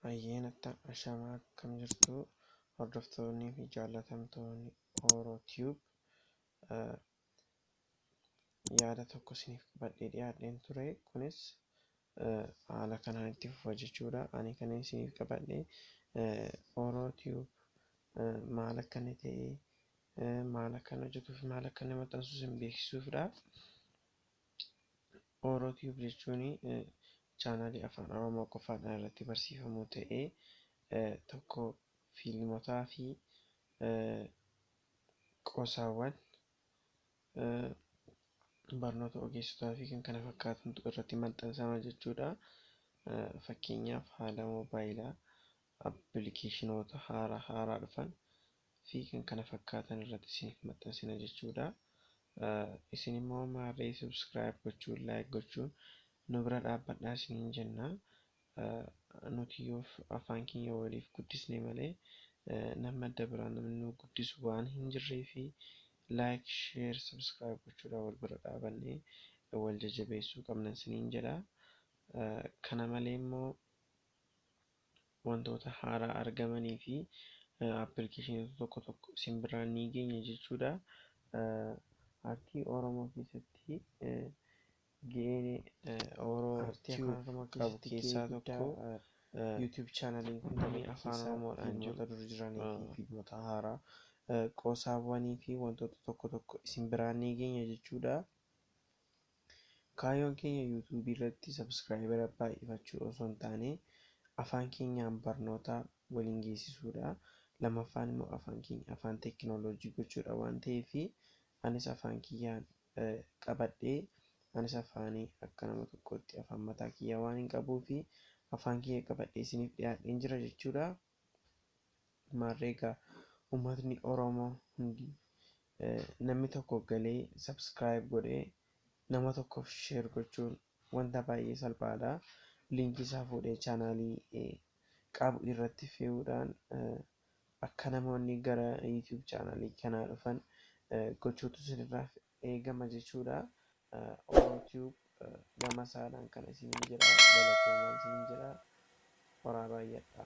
Ayyaanatti ashamaa akkam jirtu hordoftoonni fi jaallatamtoonni OoroTube. Yaada tokko isiniif qabadhee dhiyaadheen ture. Kunis haala kanaan itti fufa jechuudha. Ani kan isiniif qabadhee OoroTube maal akka inni ta'e, maal akka inni hojjetuu fi maal akka inni maxxansu isin beeksisuufidha. OoroTube jechuun chaanaalii afaan Oromoo qofaadhaan irratti barsiifamuu ta'ee tokko fiilmotaa fi qosaawwan barnoota ogeessotaa fi kan kana fakkaatantu irratti maxxansama jechuudha. Fakkeenyaaf haala moobaayilaa, appilikeeshinoota haaraa dhufan fi kan kana fakkaatan irratti isiniif maxxansina jechuudha. Isin immoo maarree subscribe gochuun, like gochuun nu bira dhaabbadhaa isiniin jenna. Nuti yoo afaan keenya waliif guddisne malee nama adda biraa namni nu guddisu waan hin jirree fi like, share, subscribe gochuudhaan wal bira dhaabannee wal jajjabeessuu qabna isiniin jedha. Kana malee immoo wantoota haaraa argamanii fi appilikeeshinoota tokko tokko isin biraan ni geenya jechuudha. Aartii Oromoo keessatti gaheen OoroTube qabu keessaa tokko YouTube chaanaliin kun afaan Oromoodhaan wantoota dur jiranii fi fiilmota haaraa, qosaawwanii fi wantoota tokko tokko isin biraan ni geenya jechuudha. Kaayyoon keenya YouTube irratti subscriber baay'ifachuu osoo hin taane afaan keenyaan barnoota waliin geessisuudha. Lammaffaan immoo afaan keenya afaan teekinooloojii gochuudha waan ta'eef anis afaan kiyyaan qabadhee anis afaanii akka nama tokkotti afaan mataa kiyyaa waan hin qabuu fi afaan kiyya qabadhee isiniif dhiyaadheen jira jechuudha. Maarreegaa uummatni Oromoo hundi namni tokko galee subscribe godhee nama tokkoof share gochuun wanta baay'ee salphaadha. Liinkii isaa fuudhee chaanaalii qabu irratti fe'uudhaan akka namoonni gara YouTube chaanaalii kanaa dhufan gochuutu isinirraa eegama jechuudha. OoroTube gama isaadhaan kan isiniin jedha. Galatoomaa isiniin jedha. Horaa baay'adha.